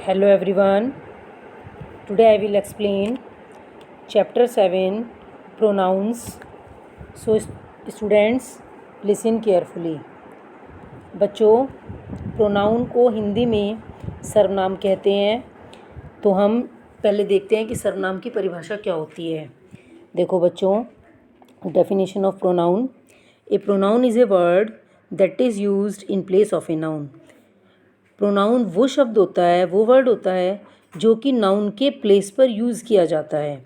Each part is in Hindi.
Hello everyone. Today I will explain chapter 7 pronouns. So students listen carefully. बच्चों प्रोनाउन को हिंदी में सर्वनाम कहते हैं। तो हम पहले देखते हैं कि सर्वनाम की परिभाषा क्या होती है। देखो बच्चों, definition of pronoun. A pronoun is a word that is used in place of a noun. Pronoun वो शब्द होता है, वो वर्ड होता है जो कि नाउन के प्लेस पर यूज़ किया जाता है।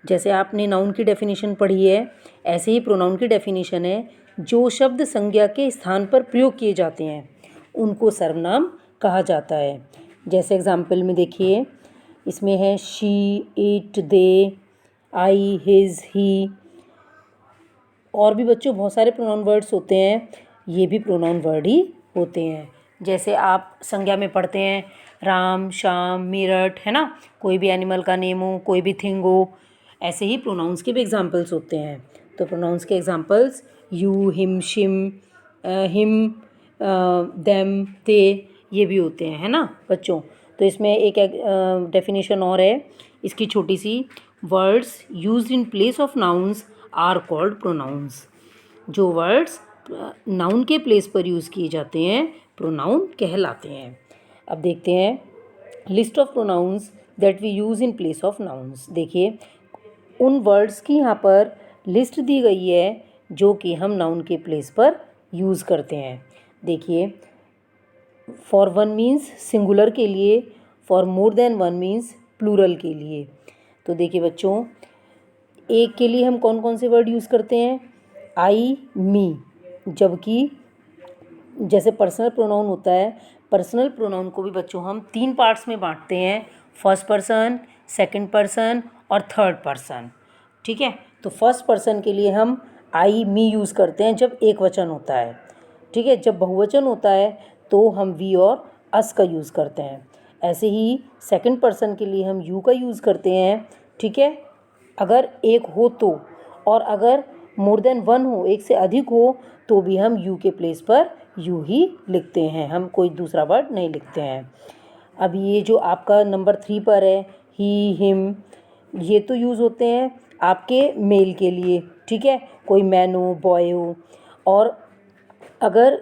जैसे आपने नाउन की डेफिनेशन पढ़ी है, ऐसे ही प्रोनाउन की डेफिनेशन है। जो शब्द संज्ञा के स्थान पर प्रयोग किए जाते हैं उनको सर्वनाम कहा जाता है। जैसे एग्जाम्पल में देखिए, इसमें है she, it, they, I, his, he. और भी बच्चों बहुत सारे प्रोनाउन वर्ड्स होते हैं, ये भी प्रोनाउन वर्ड ही होते हैं। जैसे आप संज्ञा में पढ़ते हैं राम, श्याम, मेरठ, है ना। कोई भी एनिमल का नेम हो, कोई भी थिंग हो, ऐसे ही प्रोनाउंस के भी एग्जांपल्स होते हैं। तो प्रोनाउंस के एग्जांपल्स यू, हिम, शिम, हिम, देम, ते, ये भी होते हैं, है ना बच्चों। तो इसमें एक डेफिनेशन और है इसकी छोटी सी। Words used in place of nouns are called pronouns. जो वर्ड्स नाउन के प्लेस पर यूज़ किए जाते हैं प्रोनाउन कहलाते हैं। अब देखते हैं list of pronouns that we use in place of nouns. देखिए उन वर्ड्स की यहाँ पर लिस्ट दी गई है जो कि हम नाउन के प्लेस पर यूज़ करते हैं। देखिए, फॉर वन मीन्स सिंगुलर के लिए, for more than one means plural के लिए। तो देखिए बच्चों, एक के लिए हम कौन कौन से वर्ड यूज़ करते हैं? आई, मी। जबकि जैसे पर्सनल प्रोनाउन होता है, पर्सनल प्रोनाउन को भी बच्चों हम 3 पार्ट्स में बांटते हैं, फर्स्ट पर्सन, सेकंड पर्सन और थर्ड पर्सन। ठीक है, तो फर्स्ट पर्सन के लिए हम आई, मी यूज़ करते हैं जब एक वचन होता है। ठीक है, जब बहुवचन होता है तो हम वी और अस का यूज़ करते हैं। ऐसे ही सेकंड पर्सन के लिए हम यू का यूज़ करते हैं। ठीक है, अगर एक हो तो, और अगर मोर देन वन हो, एक से अधिक हो, तो भी हम यू के प्लेस पर यू ही लिखते हैं, हम कोई दूसरा वर्ड नहीं लिखते हैं। अब ये जो आपका नंबर 3 पर है ही, हिम, ये तो यूज़ होते हैं आपके मेल के लिए। ठीक है, कोई मैन हो, बॉय हो। और अगर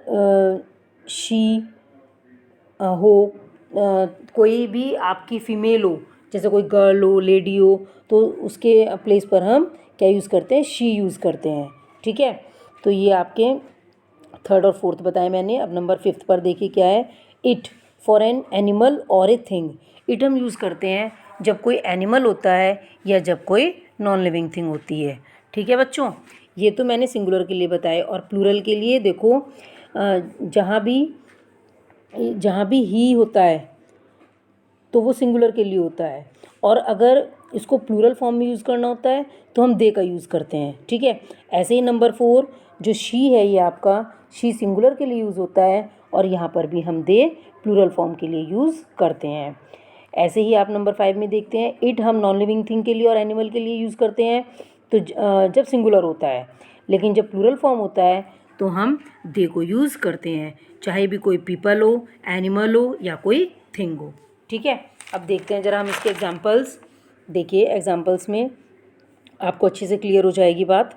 शी हो, कोई भी आपकी फ़ीमेल हो, जैसे कोई गर्ल हो, लेडी हो, तो उसके प्लेस पर हम क्या यूज़ करते हैं? शी यूज़ करते हैं। ठीक है, तो ये आपके थर्ड और फोर्थ बताए मैंने। अब नंबर 5 पर देखिए क्या है। इट, फॉर एन एनिमल और ए थिंग। इट हम यूज़ करते हैं जब कोई एनिमल होता है या जब कोई नॉन लिविंग थिंग होती है। ठीक है बच्चों, ये तो मैंने सिंगुलर के लिए बताए। और प्लूरल के लिए देखो, जहाँ भी ही होता है तो वो सिंगुलर के लिए होता है, और अगर इसको प्लूरल फॉर्म में यूज़ करना होता है तो हम दे का यूज़ करते हैं। ठीक है, ऐसे ही नंबर 4 जो शी है, ये आपका शी सिंगुलर के लिए यूज़ होता है, और यहाँ पर भी हम दे प्लूरल फॉर्म के लिए यूज़ करते हैं। ऐसे ही आप नंबर 5 में देखते हैं, इट हम नॉन लिविंग थिंग के लिए और एनिमल के लिए यूज़ करते हैं तो जब सिंगुलर होता है, लेकिन जब प्लूरल फॉर्म होता है तो हम दे को यूज़ करते हैं, चाहे भी कोई पीपल हो, एनिमल हो या कोई थिंग हो। ठीक है, अब देखते हैं ज़रा हम इसके एग्जांपल्स। देखिए एग्जांपल्स में आपको अच्छे से क्लियर हो जाएगी बात।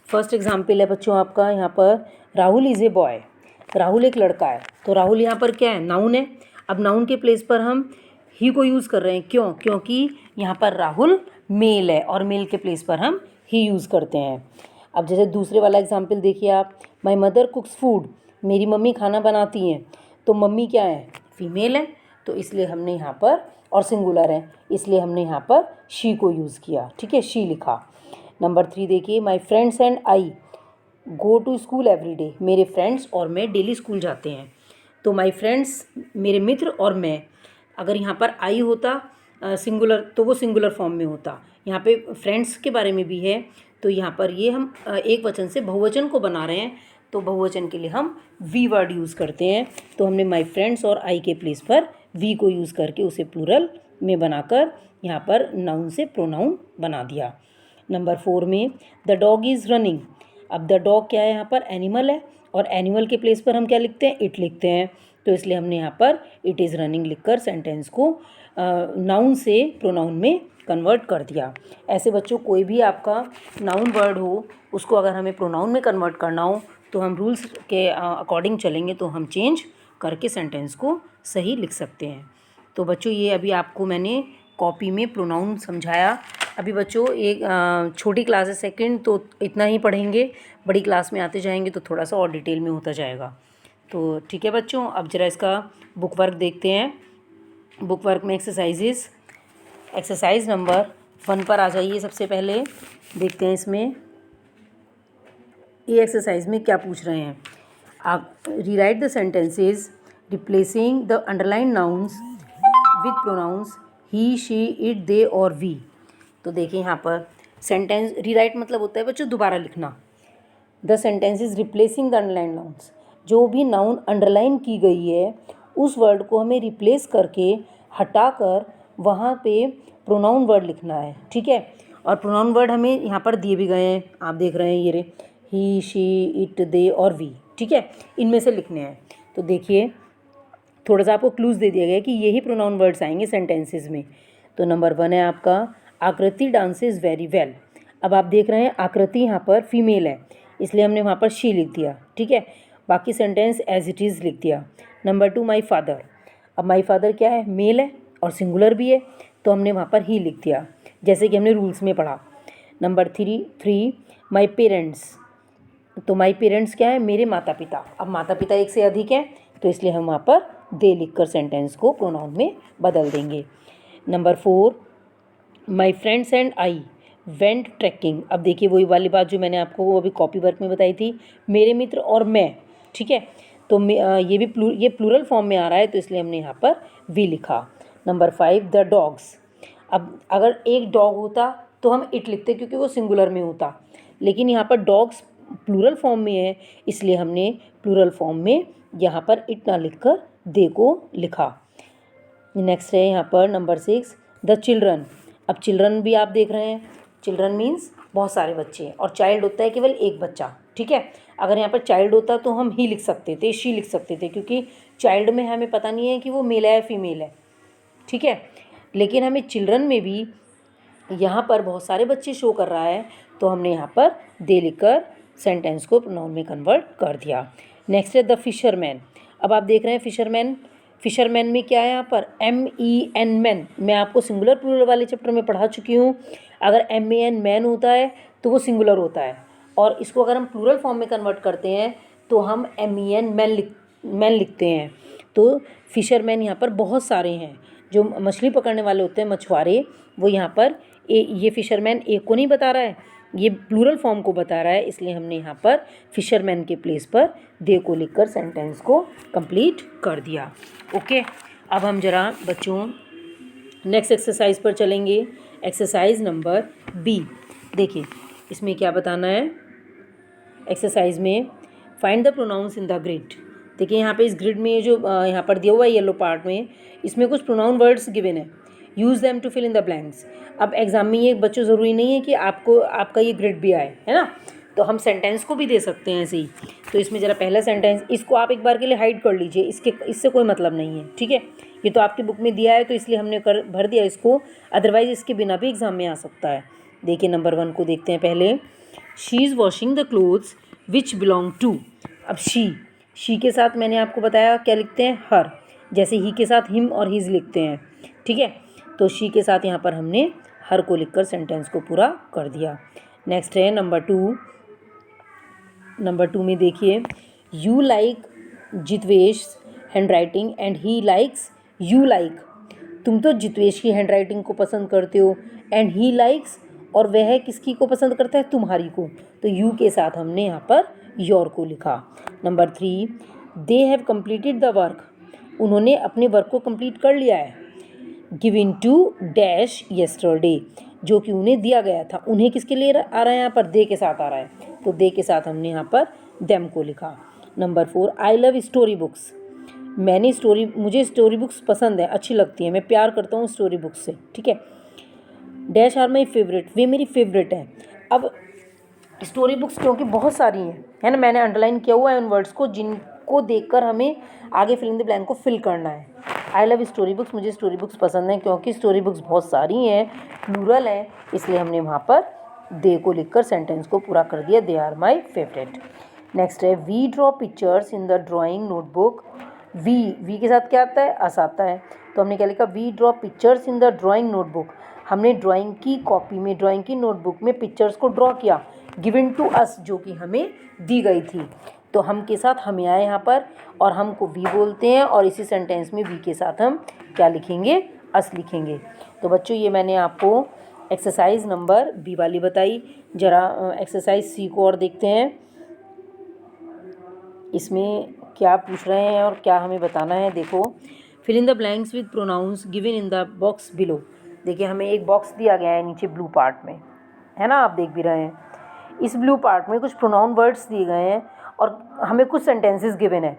फर्स्ट एग्जांपल है बच्चों आपका यहाँ पर, Rahul is a boy. Rahul एक लड़का है, तो राहुल यहाँ पर क्या है? नाउन है। अब नाउन के प्लेस पर हम ही को यूज़ कर रहे हैं, क्यों? क्योंकि यहाँ पर राहुल मेल है और मेल के प्लेस पर हम ही यूज़ करते हैं। अब जैसे दूसरे वाला एग्जाम्पल देखिए आप, माई मदर कुक्स फूड। मेरी मम्मी खाना बनाती हैं, तो मम्मी क्या है? फीमेल है, तो इसलिए हमने यहाँ पर, और सिंगुलर है इसलिए हमने यहाँ पर शी को यूज़ किया। ठीक है, शी लिखा। नंबर 3 देखिए, my friends and I go to school every day. मेरे फ्रेंड्स और मैं डेली स्कूल जाते हैं। तो माई फ्रेंड्स मेरे मित्र और मैं, अगर यहाँ पर आई होता सिंगुलर तो वो सिंगुलर फॉर्म में होता। यहाँ पे फ्रेंड्स के बारे में भी है, तो यहाँ पर ये हम एक वचन से बहुवचन को बना रहे हैं, तो बहुवचन के लिए हम वी वर्ड यूज़ करते हैं। तो हमने माई फ्रेंड्स और आई के प्लेस पर वी को यूज़ करके उसे प्लूरल में बनाकर यहाँ पर नाउन से प्रोनाउन बना दिया। नंबर 4 में, द डॉग इज़ रनिंग। अब द डॉग क्या है? यहाँ पर एनिमल है, और एनिमल के प्लेस पर हम क्या लिखते हैं? इट लिखते हैं। तो इसलिए हमने यहाँ पर इट इज़ रनिंग लिखकर सेंटेंस को नाउन से प्रोनाउन में कन्वर्ट कर दिया। ऐसे बच्चों कोई भी आपका नाउन वर्ड हो उसको अगर हमें प्रोनाउन में कन्वर्ट करना हो तो हम रूल्स के अकॉर्डिंग चलेंगे तो हम चेंज करके सेंटेंस को सही लिख सकते हैं। तो बच्चों ये अभी आपको मैंने कॉपी में प्रोनाउन समझाया। अभी बच्चों एक छोटी क्लास है सेकंड, तो इतना ही पढ़ेंगे, बड़ी क्लास में आते जाएंगे तो थोड़ा सा और डिटेल में होता जाएगा। तो ठीक है बच्चों, अब ज़रा इसका बुक वर्क देखते हैं। बुक वर्क में एक्सरसाइज नंबर 1 पर आ जाइए। सबसे पहले देखते हैं इसमें ये एक्सरसाइज में क्या पूछ रहे हैं। आप rewrite the sentences replacing the underline nouns with pronouns he, she, it, they और वी। तो देखिए यहाँ पर सेंटेंस रीराइट मतलब होता है बच्चों दोबारा लिखना। The sentences replacing the underline nouns, जो भी नाउन अंडरलाइन की गई है उस वर्ड को हमें रिप्लेस करके हटाकर वहाँ पे प्रोनाउन वर्ड लिखना है, ठीक है। और प्रोनाउन वर्ड हमें यहाँ पर दिए भी गए हैं, आप देख रहे हैं ये रे, ही, शी, इट, दे और वी, ठीक है, इनमें से लिखने हैं। तो देखिए थोड़ा सा आपको क्लूज़ दे दिया गया है कि यही प्रोनाउन वर्ड्स आएंगे सेंटेंसेस में। तो नंबर 1 है आपका आकृति डांसेस वेरी वेल। अब आप देख रहे हैं आकृति यहाँ पर फीमेल है इसलिए हमने वहाँ पर शी लिख दिया, ठीक है। बाकी सेंटेंस एज इट इज़ लिख दिया। Number 2 my father. अब माई फादर क्या है, मेल है और सिंगुलर भी है तो हमने वहाँ पर ही लिख दिया जैसे कि हमने रूल्स में पढ़ा। Number 3 my parents. तो माई पेरेंट्स क्या है, मेरे माता पिता। अब माता पिता एक से अधिक है तो इसलिए हम वहाँ पर दे लिखकर सेंटेंस को प्रोनाउन में बदल देंगे। Number 4 my friends and I went trekking. अब देखिए वही वाली बात जो मैंने आपको वो अभी कॉपी वर्क में बताई थी, मेरे मित्र और मैं, ठीक है। तो ये भी ये प्लूरल फॉर्म में आ रहा है तो इसलिए हमने यहाँ पर वी लिखा। Number 5 the dogs. अब अगर एक डॉग होता तो हम इट लिखते क्योंकि वो सिंगुलर में होता, लेकिन यहाँ पर डॉग्स प्लूरल फॉर्म में है इसलिए हमने प्लूरल फॉर्म में यहाँ पर इट ना लिखकर दे को लिखा। नेक्स्ट है यहाँ पर नंबर 6 द चिल्ड्रन। अब चिल्ड्रन भी आप देख रहे हैं, चिल्ड्रन मीन्स बहुत सारे बच्चे और चाइल्ड होता है केवल एक बच्चा, ठीक है। अगर यहाँ पर चाइल्ड होता तो हम ही लिख सकते थे, शी लिख सकते थे, क्योंकि चाइल्ड में हमें पता नहीं है कि वो मेल है या फीमेल है, ठीक है। लेकिन हमें चिल्ड्रन में भी यहाँ पर बहुत सारे बच्चे शो कर रहा है तो हमने यहाँ पर दे लिखकर सेंटेंस को प्रोनाउन में कन्वर्ट कर दिया। नेक्स्ट है द फिशरमैन। अब आप देख रहे हैं फिशरमैन में क्या है यहाँ पर MEN मैन। मैं आपको सिंगुलर प्लूरल वाले चैप्टर में पढ़ा चुकी हूँ। अगर MAN मैन होता है तो वो सिंगुलर होता है और इसको अगर हम प्लूरल फॉर्म में कन्वर्ट करते हैं तो हम MEN मैन लिखते हैं। तो फिशरमैन यहाँ पर बहुत सारे हैं, जो मछली पकड़ने वाले होते हैं मछुआरे, वो यहाँ पर ये फिशरमैन एक को नहीं बता रहा है, ये प्लूरल फॉर्म को बता रहा है, इसलिए हमने यहाँ पर फिशरमैन के प्लेस पर दे को लिखकर सेंटेंस को कंप्लीट कर दिया। ओके, अब हम जरा बच्चों नेक्स्ट एक्सरसाइज पर चलेंगे। Exercise number B। देखिए इसमें क्या बताना है एक्सरसाइज में, find the pronounce in the grid. देखिए यहाँ पे इस ग्रिड में ये जो यहाँ पर दिया हुआ है येलो पार्ट में, इसमें कुछ प्रोनाउन वर्ड्स गिवन है, use them to fill in the blanks. अब एग्जाम में ये बच्चों ज़रूरी नहीं है कि आपका ये ग्रिड भी आए, है ना, तो हम सेंटेंस को भी दे सकते हैं ऐसे ही। तो इसमें ज़रा पहला सेंटेंस, इसको आप एक बार के लिए हाइड कर लीजिए, इससे कोई मतलब नहीं है, ठीक है। ये तो आपकी बुक में दिया है तो इसलिए हमने भर दिया इसको, अदरवाइज़ इसके बिना भी एग्ज़ाम में आ सकता है। देखिए नंबर 1 को देखते हैं पहले। She is washing the clothes which belong to. अब शी के साथ मैंने आपको बताया क्या लिखते हैं, हर, जैसे ही के साथ हिम और हिज लिखते हैं, ठीक है। तो शी के साथ यहाँ पर हमने हर को लिखकर सेंटेंस को पूरा कर दिया। नेक्स्ट है नंबर 2। नंबर 2 में देखिए, you like Jitvesh handwriting and he likes you like. तुम तो जितवेश की हैंड राइटिंग को पसंद करते हो, एंड ही लाइक्स, और वह किसकी को पसंद करता है, तुम्हारी को। तो यू के साथ हमने यहाँ पर योर को लिखा। Number 3, they have completed the work. उन्होंने अपने वर्क को कंप्लीट कर लिया है। गिवन टू डैश येस्टरडे, जो कि उन्हें दिया गया था। उन्हें किसके लिए आ रहा है यहाँ पर, दे के साथ आ रहा है, तो दे के साथ हमने यहाँ पर देम को लिखा। Number 4, I love story books. मुझे स्टोरी बुक्स पसंद है, अच्छी लगती है, मैं प्यार करता हूँ स्टोरी बुक्स से, ठीक है। डैश आर माई फेवरेट, वे मेरी फेवरेट है। अब स्टोरी बुक्स क्योंकि बहुत सारी हैं, है ना, मैंने अंडरलाइन किया हुआ है उन वर्ड्स को को देखकर हमें आगे फिल इन द ब्लैंक को फिल करना है। आई लव स्टोरी बुक्स, मुझे स्टोरी बुक्स पसंद हैं क्योंकि स्टोरी बुक्स बहुत सारी हैं, प्लूरल हैं, इसलिए हमने वहाँ पर दे को लिखकर सेंटेंस को पूरा कर दिया, they are my favourite. Next है we draw pictures in the drawing notebook. We के साथ क्या आता है, अस आता है, तो हमने क्या लिखा, we draw pictures in the drawing notebook. हमने ड्राइंग की कॉपी में, ड्राइंग की नोटबुक में पिक्चर्स को ड्रॉ किया, गिवन टू अस, जो कि हमें दी गई थी। तो हम के साथ हमें आए यहाँ पर, और हम को वी बोलते हैं, और इसी सेंटेंस में वी के साथ हम क्या लिखेंगे, अस लिखेंगे। तो बच्चों ये मैंने आपको एक्सरसाइज नंबर बी वाली बताई। जरा एक्सरसाइज सी को और देखते हैं, इसमें क्या पूछ रहे हैं और क्या हमें बताना है। देखो, fill in the blanks with pronouns given in the box below. देखिए हमें एक बॉक्स दिया गया है नीचे ब्लू पार्ट में, है ना, आप देख भी रहे हैं। इस ब्लू पार्ट में कुछ प्रोनाउन वर्ड्स दिए गए हैं और हमें कुछ सेंटेंसेस गिवन है।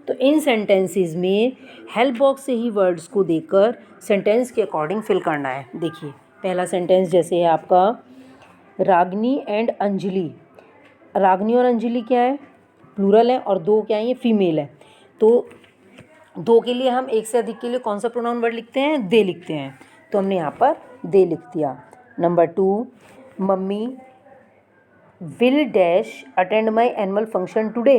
तो इन सेंटेंसेस में हेल्प बॉक्स से ही वर्ड्स को देखकर सेंटेंस के अकॉर्डिंग फिल करना है। देखिए पहला सेंटेंस जैसे है आपका, रागनी एंड अंजलि। रागनी और अंजलि क्या है, प्लूरल है, और दो क्या है, ये फीमेल है। तो दो के लिए हम एक से अधिक के लिए कौन सा प्रोनाउन वर्ड लिखते हैं, दे लिखते हैं, तो हमने यहाँ पर दे लिख दिया। Number 2, mummy will dash attend my annual function today.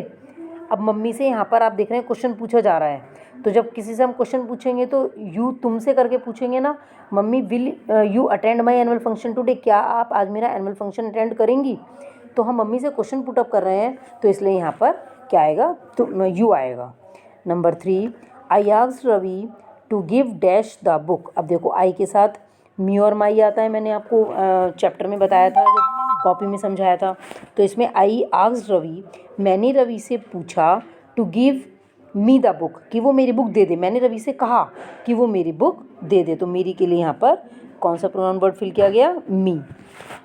अब मम्मी से यहाँ पर आप देख रहे हैं क्वेश्चन पूछा जा रहा है, तो जब किसी से हम क्वेश्चन पूछेंगे तो यू तुमसे करके पूछेंगे ना, mummy will you attend my annual function today, क्या आप आज मेरा एनुअल फंक्शन अटेंड करेंगी। तो हम मम्मी से क्वेश्चन पुटअप कर रहे हैं, तो इसलिए यहाँ पर क्या आएगा, तो यू आएगा। Number 3, I asked Ravi to give dash the book. अब देखो आई के साथ मी और माई आता है, मैंने आपको चैप्टर में बताया था, जब कॉपी में समझाया था। तो इसमें आई आस्क्ड रवि, मैंने रवि से पूछा, to give me the book, कि वो मेरी बुक दे दे। मैंने रवि से कहा कि वो मेरी बुक दे दे, तो मेरी के लिए यहाँ पर कौन सा प्रोनाउन वर्ड फिल किया गया, मी।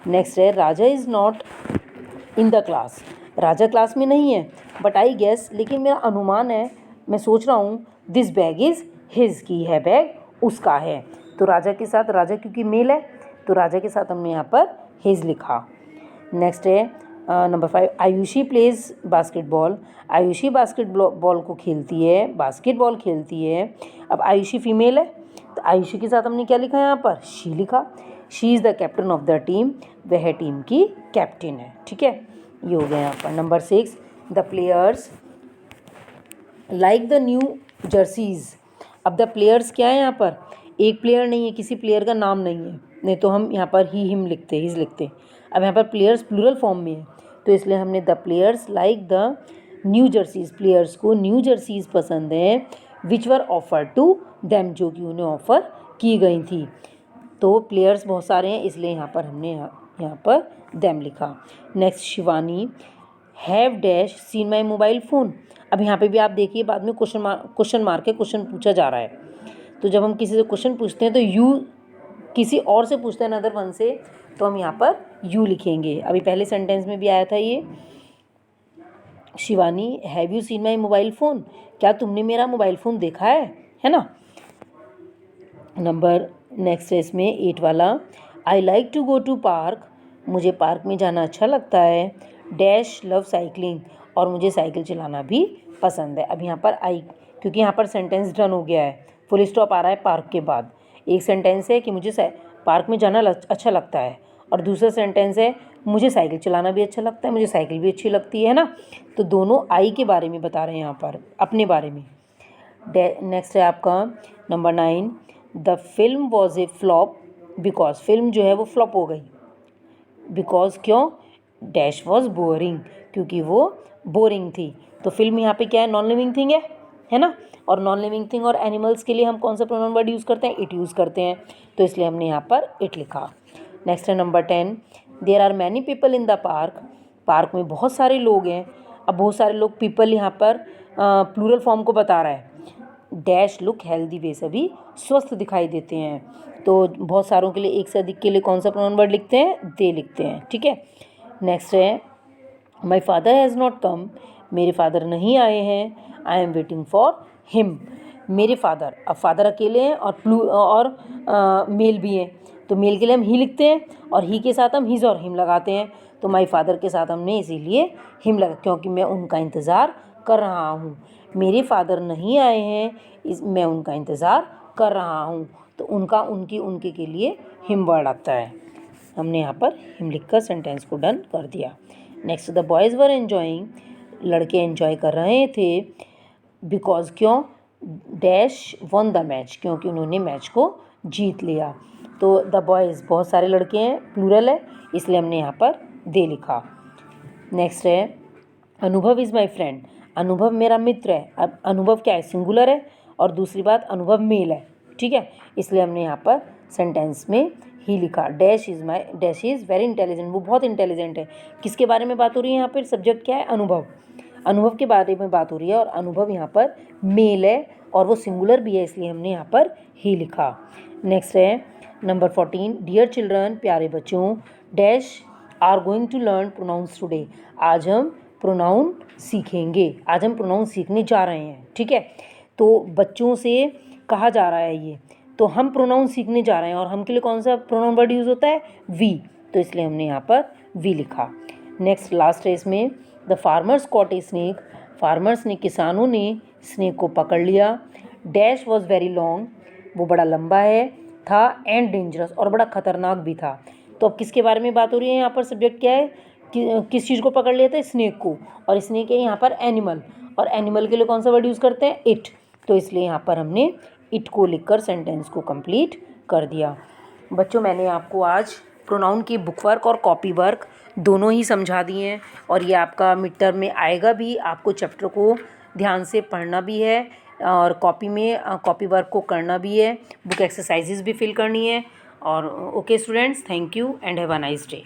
नेक्स्ट है Raja is not in the class. Raja class में नहीं है, बट आई गेस, लेकिन मेरा अनुमान है, मैं सोच रहा हूँ, दिस बैग इज़ हिज, की है बैग उसका है। तो राजा के साथ, राजा क्योंकि मेल है, तो राजा के साथ हमने यहाँ पर हिज लिखा। नेक्स्ट है number 5, Ayushi plays basketball. Ayushi basketball को खेलती है, बास्केटबॉल खेलती है। अब आयुषी फीमेल है, तो आयुषी के साथ हमने क्या लिखा है यहाँ पर, शी लिखा। She is the captain of the team, वह टीम की कैप्टन है, ठीक है, ये हो गया यहाँ पर। Number 6, the players like the new jerseys. अब द प्लेयर्स क्या है यहाँ पर, एक प्लेयर नहीं है, किसी प्लेयर का नाम नहीं है, नहीं तो हम यहाँ पर ही हिम लिखते, हिज लिखते। अब यहाँ पर प्लेयर्स प्लूरल फॉर्म में है, तो इसलिए हमने the players like the new jerseys, players को न्यू जर्सीज पसंद है, विच वर ऑफर टू देम, जो कि उन्हें ऑफ़र की गई थी। तो प्लेयर्स बहुत सारे हैं, इसलिए यहाँ पर हमने यहाँ पर देम लिखा। Next, Shivani have dash seen my mobile phone. अब यहाँ पे भी आप देखिए, बाद में क्वेश्चन मार्क के क्वेश्चन पूछा जा रहा है, तो जब हम किसी से क्वेश्चन पूछते हैं तो यू किसी और से पूछते हैं, अनदर वन से, तो हम यहाँ पर यू लिखेंगे। अभी पहले सेंटेंस में भी आया था ये, Shivani have you seen my mobile phone, क्या तुमने मेरा मोबाइल फ़ोन देखा है ना। नंबर नेक्स्ट है इसमें 8 वाला, I like to go to park, मुझे पार्क में जाना अच्छा लगता है, डैश लव साइकिलिंग, और मुझे साइकिल चलाना भी पसंद है। अब यहाँ पर आई, क्योंकि यहाँ पर सेंटेंस डन हो गया है, फुल स्टॉप आ रहा है पार्क के बाद। एक सेंटेंस है कि मुझे पार्क में जाना अच्छा लगता है, और दूसरा सेंटेंस है मुझे साइकिल चलाना भी अच्छा लगता है, मुझे साइकिल भी अच्छी लगती है ना। तो दोनों आई के बारे में बता रहे हैं यहाँ पर, अपने बारे में। नेक्स्ट है आपका number 9, the film was a flop because, film जो है वो फ्लॉप हो गई, बिकॉज क्यों, डैश वॉज बोरिंग, क्योंकि वो बोरिंग थी। तो फिल्म यहाँ पे क्या है, नॉन लिविंग थिंग है ना, और नॉन लिविंग थिंग और एनिमल्स के लिए हम कौन सा प्रोनाउन वर्ड यूज़ करते हैं, इट यूज़ करते हैं, तो इसलिए हमने यहाँ पर इट लिखा। नेक्स्ट है number 10, there are many people in the park, park में बहुत सारे लोग हैं। अब बहुत सारे लोग, पीपल यहाँ पर प्लूरल फॉर्म को बता रहा है, डैश लुक हेल्दी, वे सभी स्वस्थ दिखाई देते हैं। तो बहुत सारों के लिए, एक से अधिक के लिए कौन सा प्रोनाउन वर्ड लिखते हैं, दे लिखते हैं, ठीक है। नेक्स्ट है my father has not come, मेरे फादर नहीं आए हैं, I am waiting for him, मेरे फादर। अब फादर अकेले हैं और मेल भी हैं, तो मेल के लिए हम ही लिखते हैं, और ही के साथ हम हिज और हिम लगाते हैं। तो माई फादर के साथ हमने इसीलिए हिम लगा, क्योंकि मैं उनका इंतज़ार कर रहा हूँ। मेरे फादर नहीं आए हैं, मैं उनका इंतज़ार कर रहा हूँ। तो उनका, उनकी, उनके के लिए हिम वर्ड आता है। हमने यहाँ पर हिम लिखकर सेंटेंस को डन कर दिया। Next, the boys were enjoying, लड़के एंजॉय कर रहे थे। बिकॉज, क्यों, डैश वन द मैच, क्योंकि उन्होंने मैच को जीत लिया। तो द बॉयज़ बहुत सारे लड़के हैं, प्लूरल है, इसलिए हमने यहाँ पर दे लिखा। नेक्स्ट है अनुभव इज़ माई फ्रेंड, अनुभव मेरा मित्र है। अब अनुभव क्या है, सिंगुलर है, और दूसरी बात अनुभव मेल है, ठीक है, इसलिए हमने यहाँ पर सेंटेंस में ही लिखा। डैश इज़ वेरी इंटेलिजेंट, वो बहुत इंटेलिजेंट है। किसके बारे में बात हो रही है यहाँ पर, सब्जेक्ट क्या है, अनुभव, अनुभव के बारे में बात हो रही है, और अनुभव यहाँ पर मेल है और वो सिंगुलर भी है, इसलिए हमने यहाँ पर ही लिखा। नेक्स्ट है नंबर 14, डियर चिल्ड्रन, प्यारे बच्चों, dash are going to learn pronouns today, आज हम प्रोनाउन सीखेंगे, आज हम प्रोनाउन सीखने जा रहे हैं, ठीक है। तो बच्चों से कहा जा रहा है ये, तो हम प्रोनाउन सीखने जा रहे हैं, और हम के लिए कौन सा प्रोनाउन वर्ड यूज़ होता है, वी, तो इसलिए हमने यहाँ पर वी लिखा। नेक्स्ट लास्ट है इसमें, the farmers caught a snake, farmers ने, किसानों ने स्नेक को पकड़ लिया। डैश वॉज वेरी लॉन्ग, वो बड़ा लंबा है, था, एंड डेंजरस, और बड़ा खतरनाक भी था। तो अब किसके बारे में बात हो रही है यहाँ पर, सब्जेक्ट क्या है, किस चीज़ को पकड़ लिया था, स्नेक को, और स्नेक है यहाँ पर एनिमल, और एनिमल के लिए कौन सा वर्ड यूज़ करते हैं, इट, तो इसलिए यहाँ पर हमने इट को लिखकर सेंटेंस को कंप्लीट कर दिया। बच्चों, मैंने आपको आज प्रोनाउन की बुक वर्क और कॉपी वर्क दोनों ही समझा दिए हैं, और ये आपका मिड टर्म में आएगा भी, आपको चैप्टर को ध्यान से पढ़ना भी है, और कॉपी में कॉपी वर्क को करना भी है, बुक एक्सरसाइजेज भी फिल करनी है। और okay students, thank you and have a nice day.